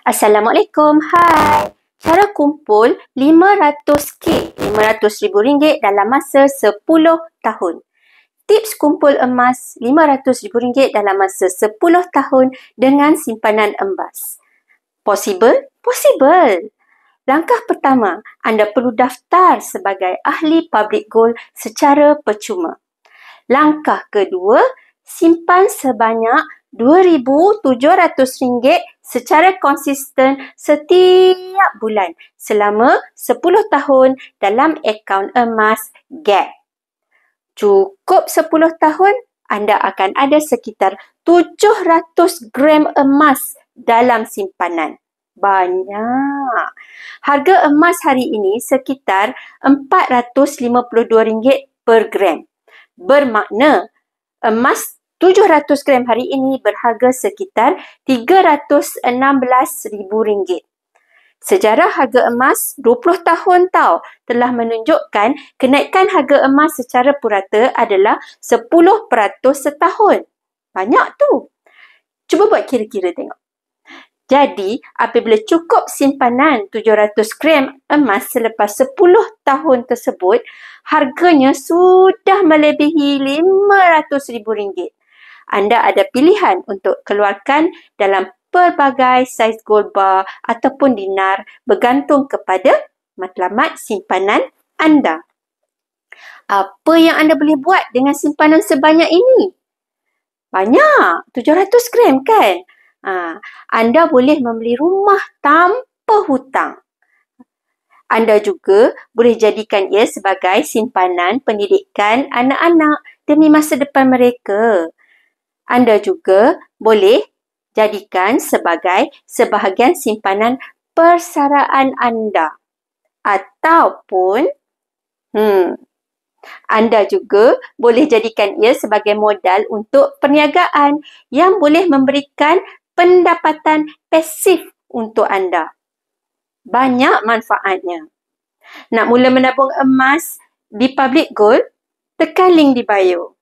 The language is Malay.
Assalamualaikum, hai. Cara kumpul RM500K, RM500,000 dalam masa 10 tahun. Tips kumpul emas RM500,000 dalam masa 10 tahun dengan simpanan emas. Possible? Possible. Langkah pertama, anda perlu daftar sebagai ahli public gold secara percuma. Langkah kedua, simpan sebanyak RM2,700 secara konsisten setiap bulan selama 10 tahun dalam akaun emas GAP. Cukup 10 tahun, anda akan ada sekitar 700 gram emas dalam simpanan. Banyak. Harga emas hari ini sekitar RM452 per gram. Bermakna emas 700 gram hari ini berharga sekitar RM316,000. Sejarah harga emas 20 tahun telah menunjukkan kenaikan harga emas secara purata adalah 10% setahun. Banyak tu. Cuba buat kira-kira tengok. Jadi, apabila cukup simpanan 700 gram emas selepas 10 tahun tersebut, harganya sudah melebihi RM500,000. Anda ada pilihan untuk keluarkan dalam pelbagai saiz gold bar ataupun dinar bergantung kepada matlamat simpanan anda. Apa yang anda boleh buat dengan simpanan sebanyak ini? Banyak, 700 gram kan? Anda boleh membeli rumah tanpa hutang. Anda juga boleh jadikan ia sebagai simpanan pendidikan anak-anak demi masa depan mereka. Anda juga boleh jadikan sebagai sebahagian simpanan persaraan anda. Ataupun anda juga boleh jadikan ia sebagai modal untuk perniagaan yang boleh memberikan pendapatan pasif untuk anda. Banyak manfaatnya. Nak mula menabung emas di Public Gold? Tekan link di bio.